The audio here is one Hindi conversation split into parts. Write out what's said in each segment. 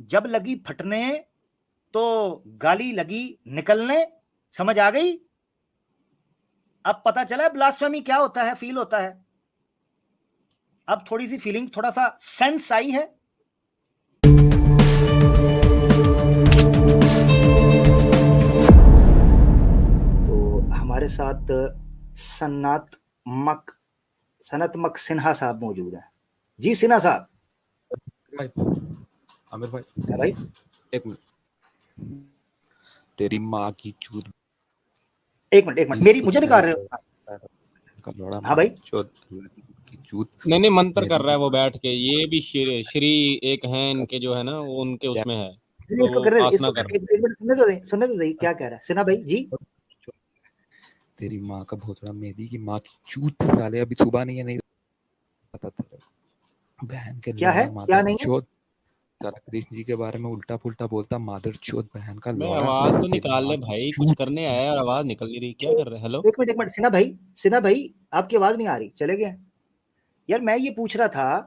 जब लगी फटने तो गाली लगी निकलने, समझ आ गई? अब पता चला ब्लास्फेमी क्या होता है, फील होता है। अब थोड़ी सी फीलिंग, थोड़ा सा सेंस आई है। तो हमारे साथ सनतमक सिन्हा साहब मौजूद हैं। जी सिन्हा साहब। भाई आमिर भाई, है भाई, एक मिनट। तेरी माँ की चूत, एक मिनट, मेरी मुझे निकाल रहे हो? हाँ भाई, की चूत। नहीं मंत्र कर रहा है वो बैठ के। ये भी श्री एक है इनके जो है ना, वो उनके उसमें है, तो इसको कर रहे, आसना इसको कर। एक मिनट सुनने तो दे क्या कह रहा है सिन्हा भाई जी। तेरी माँ का भोसड़ा मेरी की माँ की चूत साले, अभी सुबह नहीं पता तेरे बहन के क्या है, क्या नहीं है? चोद सारा कृष्ण जी के बारे में उल्टा पुल्टा बोलता, मादर चोद बहन का मैं लौड़ा। आवाज तो तेरी निकाल ले माँ भाई, कुछ करने आया और आवाज निकल नहीं रही, क्या कर रहे? हेलो एक मिनट सिन्हा भाई आपकी आवाज नहीं आ रही, चले गए यार। मैं ये पूछ रहा था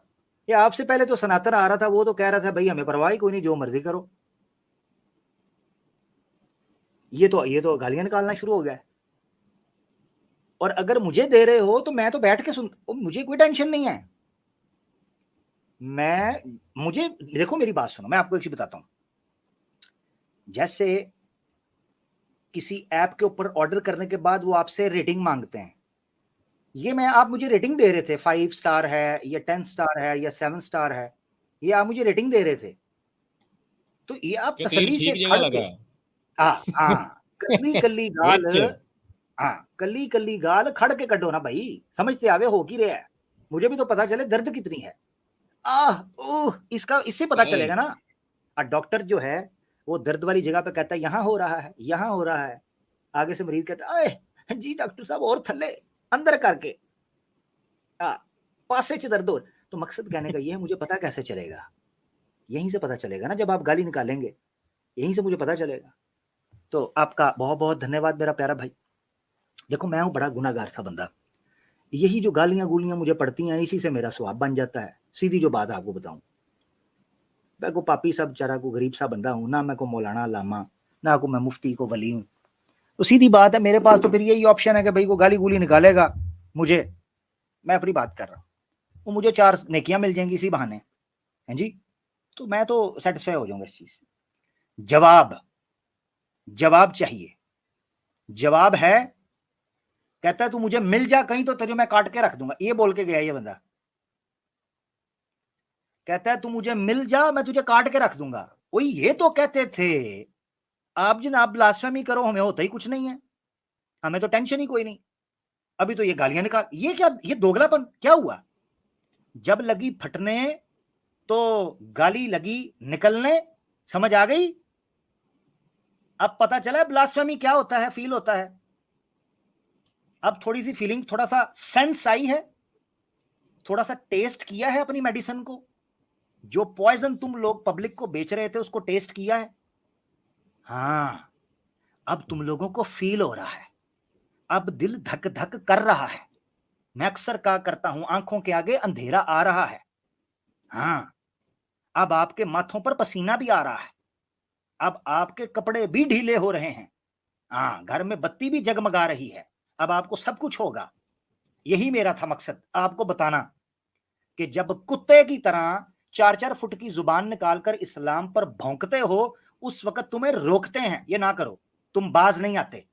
कि आपसे पहले तो सनातन आ रहा था, वो तो कह रहा था भाई हमें परवाह ही कोई नहीं, जो मर्जी करो। ये तो गालियां निकालना शुरू हो गया है। और अगर मुझे दे रहे हो तो मैं तो बैठ के सुन, मुझे कोई टेंशन नहीं है। मुझे देखो, मेरी बात सुनो, मैं आपको एक चीज बताता हूं। जैसे किसी ऐप के ऊपर ऑर्डर करने के बाद वो आपसे रेटिंग मांगते हैं, ये आप मुझे रेटिंग दे रहे थे, 5 स्टार है या 10 स्टार है या 7 स्टार है, ये आप मुझे रेटिंग दे रहे थे। तो ये आप क्या तीर तसल्ली से ठीक जगह खड़ के, लगा है? हाँ कल्ली कल्ली गाल, विच हाँ कल्ली कल्ली गाल खड़ के कटो ना भाई, समझते आवे हो की रहा है। मुझे भी तो पता चले दर्द कितनी है। ओह, इससे पता चलेगा ना। डॉक्टर जो है वो दर्द वाली जगह पे कहता है यहां हो रहा है, यहां हो रहा है। आगे से मरीज कहता है जी डॉक्टर साहब और थल्ले अंदर करके, पासे च दर्द हो। तो मकसद कहने का ये है, मुझे पता कैसे चलेगा? यहीं से पता चलेगा ना, जब आप गाली निकालेंगे, यहीं से मुझे पता चलेगा। तो आपका बहुत बहुत धन्यवाद मेरा प्यारा भाई। देखो मैं हूं बड़ा गुनाहगार सा बंदा, यही जो गालियां गुलियां मुझे पड़ती हैं, इसी से मेरा स्वभाव बन जाता है। सीधी जो बात आपको बताऊं, मैं को पापी सा बेचारा को गरीब सा बंदा हूं ना, मैं को मौलाना लामा, ना को मैं मुफ्ती को वली हूं। तो सीधी बात है, मेरे पास तो फिर यही ऑप्शन है कि भाई को गाली गुली निकालेगा मुझे, मैं अपनी बात कर रहा हूं, वो मुझे 4 नेकियां मिल जाएंगी इसी बहाने, हैं जी। तो मैं तो सेटिस्फाई हो जाऊंगा इस चीज से। जवाब चाहिए। जवाब है, कहता है तू मुझे मिल जा कहीं तो तेरे मैं काट के रख दूंगा, ये बोल के गया ये बंदा। कहता है तू मुझे मिल जा, मैं तुझे काट के रख दूंगा। वही ये तो कहते थे आप जनाब ब्लास्फेमी करो, हमें होता ही कुछ नहीं है, हमें तो टेंशन ही कोई नहीं। अभी तो ये गालियां निकाल, ये क्या, ये दोगलापन क्या हुआ? जब लगी फटने तो गाली लगी निकलने, समझ आ गई? अब पता चला ब्लास्फेमी क्या होता है, फील होता है। अब थोड़ी सी फीलिंग, थोड़ा सा सेंस आई है, थोड़ा सा टेस्ट किया है अपनी मेडिसिन को। जो पॉइजन तुम लोग पब्लिक को बेच रहे थे उसको टेस्ट किया है। हाँ, अब तुम लोगों को फील हो रहा है, अब दिल धक धक कर रहा है। मैं अक्सर कहा करता हूं, आंखों के आगे अंधेरा आ रहा है। हाँ, अब आपके माथों पर पसीना भी आ रहा है, अब आपके कपड़े भी ढीले हो रहे हैं। हाँ, घर में बत्ती भी जगमगा रही है, अब आपको सब कुछ होगा। यही मेरा था मकसद, आपको बताना कि जब कुत्ते की तरह 4-4 फुट की जुबान निकालकर इस्लाम पर भौंकते हो, उस वक्त तुम्हें रोकते हैं ये ना करो, तुम बाज नहीं आते।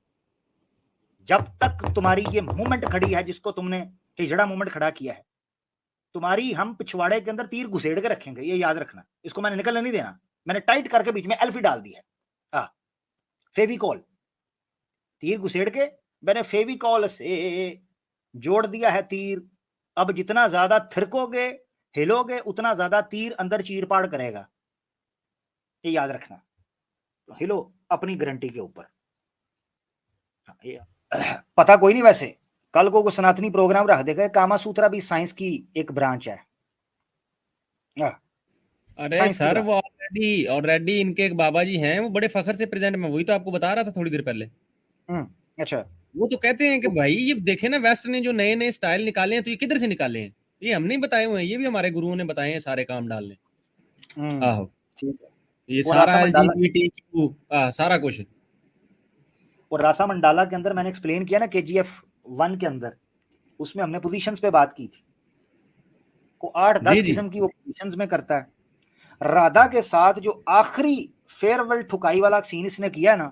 जब तक तुम्हारी ये मूवमेंट खड़ी है, जिसको तुमने हिजड़ा मूवमेंट खड़ा किया है, तुम्हारी हम पिछवाड़े के अंदर तीर घुसेड़ के रखेंगे, ये याद रखना। इसको मैंने निकलने नहीं देना, मैंने टाइट करके बीच में एल्फी डाल दी है। हाँ, फेविकॉल, तीर घुसेड़ के मैंने फेविकॉल से जोड़ दिया है तीर। अब जितना ज्यादा थिरकोगे, हिलोगे, उतना ज्यादा तीर अंदर चीर पाड़ करेगा, ये याद रखना। तो हिलो अपनी गारंटी के ऊपर। पता कोई नहीं, वैसे कल को सनातनी प्रोग्राम रख देगा, कामा सूत्रा भी साइंस की एक ब्रांच है। अरे सर वो ऑलरेडी इनके एक बाबा जी हैं, वो बड़े फखर से प्रेजेंट में, वही तो आपको बता रहा था थोड़ी देर पहले। अच्छा, वो तो कहते हैं कि भाई ये देखे ना, वेस्ट ने जो नए नए स्टाइल निकाले हैं, तो ये किधर से निकाले हैं? ये हम नहीं बताए हुए हैं, ये भी हमारे गुरुओं ने बताए हैं सारे काम डालने। आहो, ठीक है। ये और सारा रासा मंडाला LGBTQ सारा कुछ। और रासा मंडाला के अंदर मैंने एक्सप्लेन किया ना KGF 1 के अंदर, उसमें हमने पोजीशंस पे बात की थी को 8-10 जी जी किस्म की वो पोजीशंस में करता है। राधा के साथ जो आखिरी फेयरवेल ठुकाई वाला सीन इसने किया ना,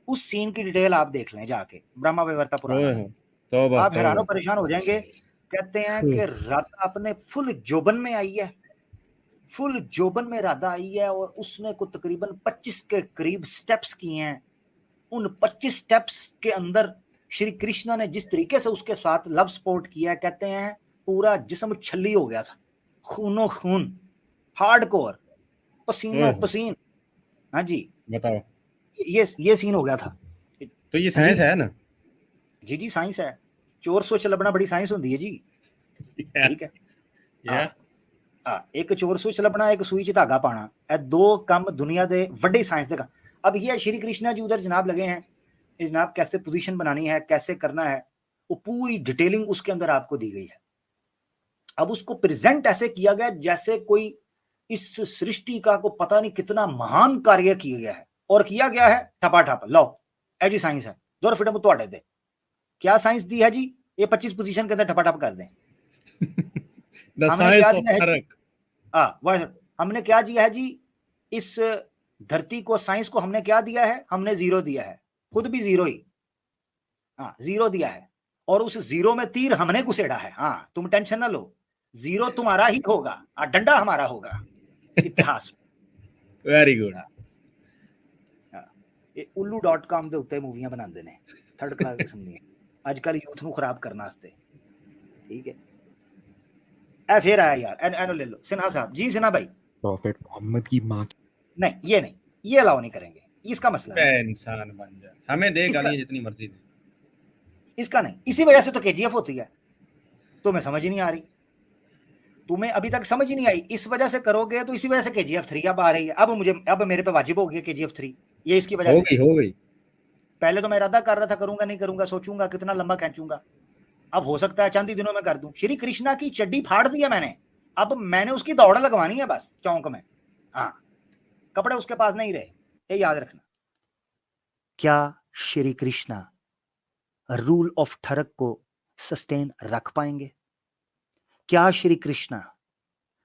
उस सीन की डिटेल आप देख लें जाके ब्रह्मा वैवर्ता पुराण ओए में, हो तौबा आप हैरानो तौबा। परेशान हो जाएंगे। कहते हैं कि राधा अपने फुल जोबन में आई है, फुल जोबन में राधा आई है और उसने को तकरीबन 25 के करीब स्टेप्स किए हैं। उन 25 स्टेप्स के अंदर श्री कृष्णा ने जिस तरीके से उसके साथ लव स्पोर्ट किया, कहते हैं पूरा जिस्म छल्ली हो गया था, खूनो खून, हार्डकोर, पसीनो पसीन। हाँ जी, बताओ, ये सीन हो गया था। तो ये हाँ जी, साइंस है ना? जी जी साइंस है। चोर सोच लबना बड़ी साइंस होती है जी। ठीक है। या एक चोर सूई च लभना, एक सूई च धागा पाना, ਇਹ दो ਕੰਮ दुनिया ਦੇ ਵੱਡੇ साइंस ਦੇ। अब ये श्री कृष्णा जी उधर जनाब लगे हैं, जनाब कैसे पोजीशन बनानी है, कैसे करना है, वो पूरी डिटेलिंग उसके अंदर आपको दी गई है। अब उसको प्रेजेंट ऐसे किया गया जैसे कोई इस सृष्टि का को पता नहीं कितना महान कार्य किया गया है, और किया गया है ठपाठप। लो ए जी साइंस है, 2 फ्रीडम ਤੁਹਾਡੇ ਤੇ क्या साइंस दी है जी, ये 25 पोजीशन के अंदर ठपाठप कर दें। द हमने साइंस क्या ऑफ दिया है, फर्क। हमने क्या दिया है जी, इस धरती को, साइंस को हमने क्या दिया है, हमने 0 दिया है, खुद भी 0 ही, 0 दिया है, और उस 0 में तीर हमने घुसेड़ा है। तुम टेंशन ना लो, 0 तुम्हारा ही होगा, डंडा हमारा होगा इतिहास। Very good. ullu.com ਦੇ ਉੱਤੇ ਮੂਵੀਆਂ ਬਣਾਉਂਦੇ ਨੇ, ਥਰਡ ਕਲਾਸ ਕਿਸਮ ਦੀਆਂ, ਅੱਜ ਕੱਲ ਯੂਥ ਨੂੰ ਖਰਾਬ ਕਰਨ ਵਾਸਤੇ। ਠੀਕ ਹੈ, ਇਹ ਫੇਰ ਆਇਆ यार, एनो ले लो सिन्हा साहब जी। सिन्हा भाई, प्रॉफिट मोहम्मद की माँ नहीं, ये अलाउ नहीं करेंगे, इसका मसला है। इंसान बन जा, हमें दे गालियां जितनी मर्जी दे, इसका नहीं। इसी वजह से तो KGF होती है। तुम्हें समझ ही नहीं आ रही, तुम्हें अभी तक समझ ही नहीं आई, इस वजह से करोगे तो इसी वजह से KGF 3 अब आ रही है। अब मेरे पे वाजिब हो गया KGF 3, ये इसकी वजह से हो गई। पहले तो मैं इरादा कर रहा था करूंगा नहीं करूंगा, सोचूंगा कितना लंबा खींचूंगा, अब हो सकता है चंद ही दिनों में कर दूं। श्री कृष्णा की चड्डी फाड़ दी है मैंने, अब मैंने उसकी दौड़ लगवानी है बस चौंक में। कपड़े उसके पास नहीं रहे, ये याद रखना। क्या श्री कृष्णा रूल ऑफ ठरक को सस्टेन रख पाएंगे? क्या श्री कृष्णा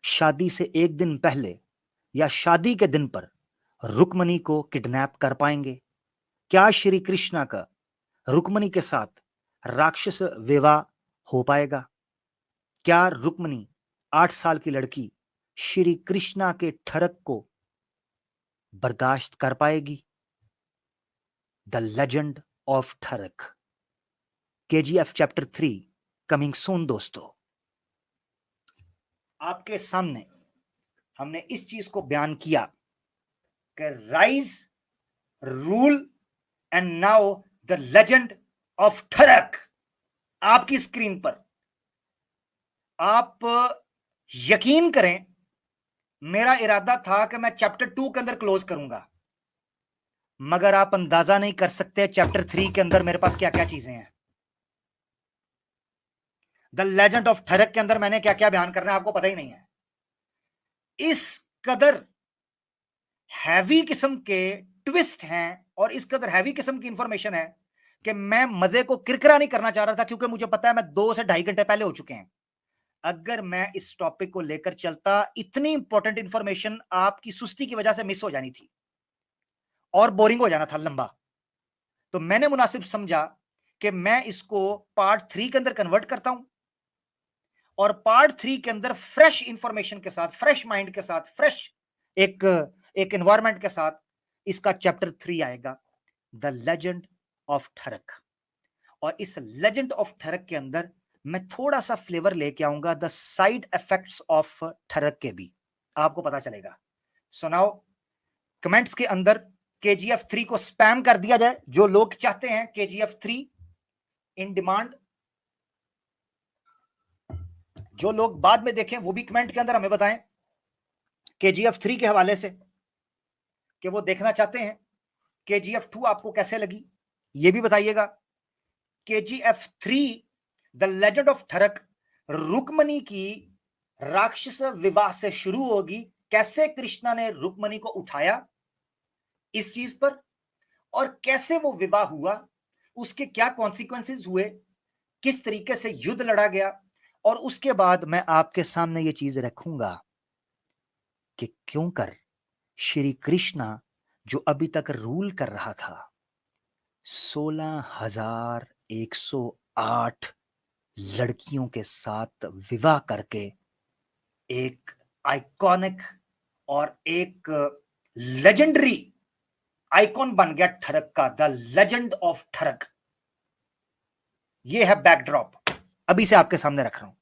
शादी से एक दिन पहले या शादी के दिन पर रुक्मणी को किडनैप कर पाएंगे? क्या श्री कृष्णा का रुक्मणी के साथ राक्षस विवाह हो पाएगा? क्या रुक्मणी 8 साल की लड़की श्री कृष्णा के ठरक को बर्दाश्त कर पाएगी? द लेजेंड ऑफ ठरक, KGF चैप्टर 3 कमिंग सून। दोस्तों, आपके सामने हमने इस चीज को बयान किया कि rise, rule and now the legend of ठरक आपकी स्क्रीन पर। आप यकीन करें, मेरा इरादा था कि मैं चैप्टर 2 के अंदर क्लोज करूंगा, मगर आप अंदाजा नहीं कर सकते चैप्टर 3 के अंदर मेरे पास क्या क्या चीजें हैं। द लेजेंड ऑफ ठरक के अंदर मैंने क्या क्या बयान करना है आपको पता ही नहीं है। इस कदर हैवी किस्म के ट्विस्ट हैं और इस कदर हैवी किस्म की इंफॉर्मेशन है कि मैं मजे को किरकिरा नहीं करना चाह रहा था, क्योंकि मुझे पता है मैं 2 से 2.5 घंटे पहले हो चुके हैं। अगर मैं इस टॉपिक को लेकर चलता, इतनी इंपॉर्टेंट इंफॉर्मेशन आपकी सुस्ती की वजह से मिस हो जानी थी और बोरिंग हो जाना था लंबा। तो मैंने मुनासिब समझा कि मैं इसको पार्ट 3 के अंदर कन्वर्ट करता हूं, और पार्ट 3 के अंदर फ्रेश इंफॉर्मेशन के साथ, फ्रेश माइंड के साथ, फ्रेश एक एनवायरनमेंट के साथ इसका चैप्टर 3 आएगा, द लेजेंड ऑफ ठरक। और इस लेजेंड ऑफ ठरक के अंदर मैं थोड़ा सा फ्लेवर लेके आऊंगा द साइड इफेक्ट्स ऑफ ठरक के भी, आपको पता चलेगा। सुनाओ कमेंट्स के अंदर KGF 3 को स्पैम कर दिया जाए, जो लोग चाहते हैं KGF 3 इन डिमांड। जो लोग बाद में देखें वो भी कमेंट के अंदर हमें बताएं KGF 3 के हवाले से कि वो देखना चाहते हैं। KGF 2 आपको कैसे लगी ये भी बताइएगा। KGF 3 द लेजेंड ऑफ ठरक रुक्मणी की राक्षस विवाह से शुरू होगी कैसे कृष्णा ने रुक्मणी को उठाया इस चीज पर, और कैसे वो विवाह हुआ, उसके क्या कॉन्सिक्वेंसेस हुए, किस तरीके से युद्ध लड़ा गया, और उसके बाद मैं आपके सामने ये चीज रखूंगा कि क्यों कर श्री कृष्णा जो अभी तक रूल कर रहा था 16,108 लड़कियों के साथ विवाह करके एक आइकॉनिक और एक लेजेंडरी आइकॉन बन गया ठरक का, द लेजेंड ऑफ ठरक। ये है बैकड्रॉप, अभी से आपके सामने रख रहा हूं।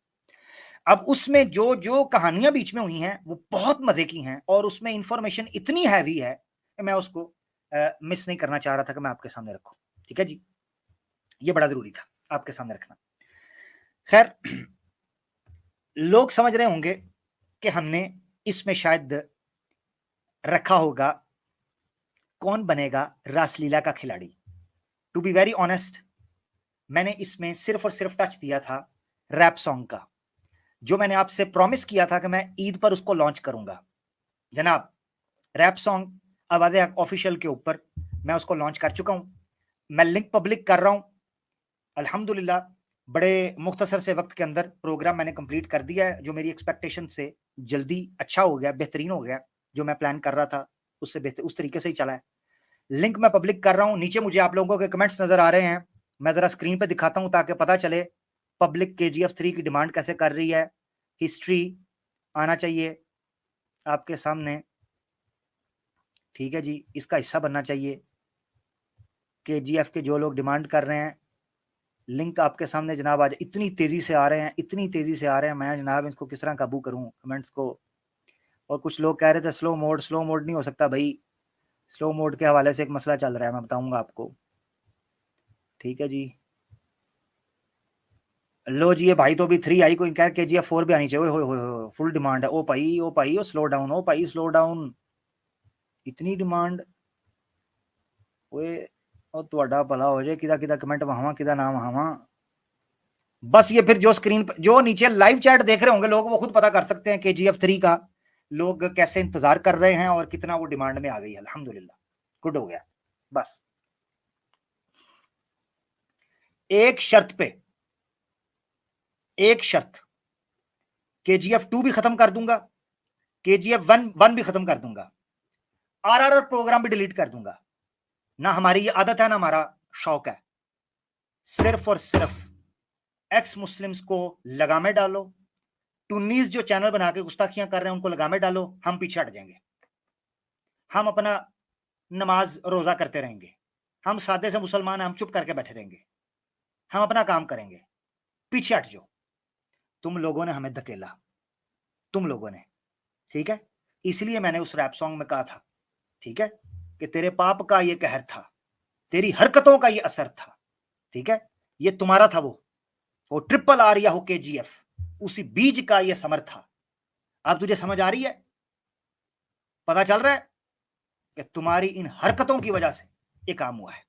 अब उसमें जो जो कहानियां बीच में हुई हैं वो बहुत मजे की हैं, और उसमें इंफॉर्मेशन इतनी हैवी है कि मैं उसको मिस नहीं करना चाह रहा था कि मैं आपके सामने रखूं। ठीक है जी, ये बड़ा जरूरी था आपके सामने रखना। खैर, लोग समझ रहे होंगे कि हमने इसमें शायद रखा होगा कौन बनेगा रासलीला का खिलाड़ी। टू बी वेरी ऑनेस्ट, मैंने इसमें सिर्फ और सिर्फ टच दिया था रैप सॉन्ग का, जो मैंने आपसे प्रॉमिस किया था कि मैं ईद पर उसको लॉन्च करूंगा। जनाब, रैप सॉन्ग आवाज़े ऑफिशियल के ऊपर मैं उसको लॉन्च कर चुका हूं। मैं लिंक पब्लिक कर रहा हूं। अल्हम्दुलिल्लाह बड़े मुख्तसर से वक्त के अंदर प्रोग्राम मैंने कंप्लीट कर दिया है, जो मेरी एक्सपेक्टेशन से जल्दी अच्छा हो गया, बेहतरीन हो गया। जो मैं प्लान कर रहा था उससे बेहतर उस तरीके से ही चला है। लिंक मैं पब्लिक कर रहा हूं। नीचे मुझे आप लोगों के कमेंट्स नजर आ रहे हैं, मैं जरा स्क्रीन पे दिखाता हूं ताकि पता चले पब्लिक KGF 3 की डिमांड कैसे कर रही है। हिस्ट्री आना चाहिए आपके सामने, ठीक है जी, इसका हिस्सा बनना चाहिए। KGF के जो लोग डिमांड कर रहे हैं, लिंक आपके सामने जनाब आज इतनी तेजी से आ रहे हैं, इतनी तेजी से आ रहे हैं, मैं जनाब इसको किस तरह काबू करूं कमेंट्स को। और कुछ लोग कह रहे थे स्लो मोड नहीं हो सकता भाई, स्लो मोड के हवाले से एक मसला चल रहा है, मैं बताऊंगा आपको। ठीक है जी, लो जी, ये भाई तो अभी 3 आई, कोई कह KGF 4 भी आनी चाहिए। हो फुल डिमांड है। ओ भाई ओ स्लो डाउन, ओ भाई स्लो डाउन, इतनी डिमांड। ओए और ਤੁਹਾਡਾ भला हो जाए, किदा कमेंट वहां किदा नाम वहां। बस ये फिर जो स्क्रीन पर जो नीचे लाइव चैट देख रहे होंगे लोग, वो खुद पता कर सकते हैं KGF 3 का लोग कैसे इंतजार कर रहे हैं और कितना वो डिमांड में आ गई है। अल्हम्दुलिल्लाह गुड हो गया। बस एक शर्त पे, एक शर्त, KGF 2 भी खत्म कर दूंगा, KGF 1 भी खत्म कर दूंगा, RRR प्रोग्राम भी डिलीट कर दूंगा। ना हमारी ये आदत है ना हमारा शौक है। सिर्फ और सिर्फ एक्स मुस्लिम्स को लगामे डालो, टुन्नीस जो चैनल बना के गुस्ताखियां कर रहे हैं उनको लगामे डालो, हम पीछे हट जाएंगे। हम अपना नमाज रोजा करते रहेंगे, हम सादे से मुसलमान हैं, हम चुप करके बैठे रहेंगे, हम अपना काम करेंगे। पीछे हट जाओ, तुम लोगों ने हमें धकेला, तुम लोगों ने, ठीक है। इसलिए मैंने उस रैप सॉन्ग में कहा था, ठीक है, कि तेरे पाप का ये कहर था, तेरी हरकतों का ये असर था, ठीक है। ये तुम्हारा था वो ट्रिपल आर या हो KGF, उसी बीज का ये समर था। अब तुझे समझ आ रही है, पता चल रहा है कि तुम्हारी इन हरकतों की वजह से ये काम हुआ है।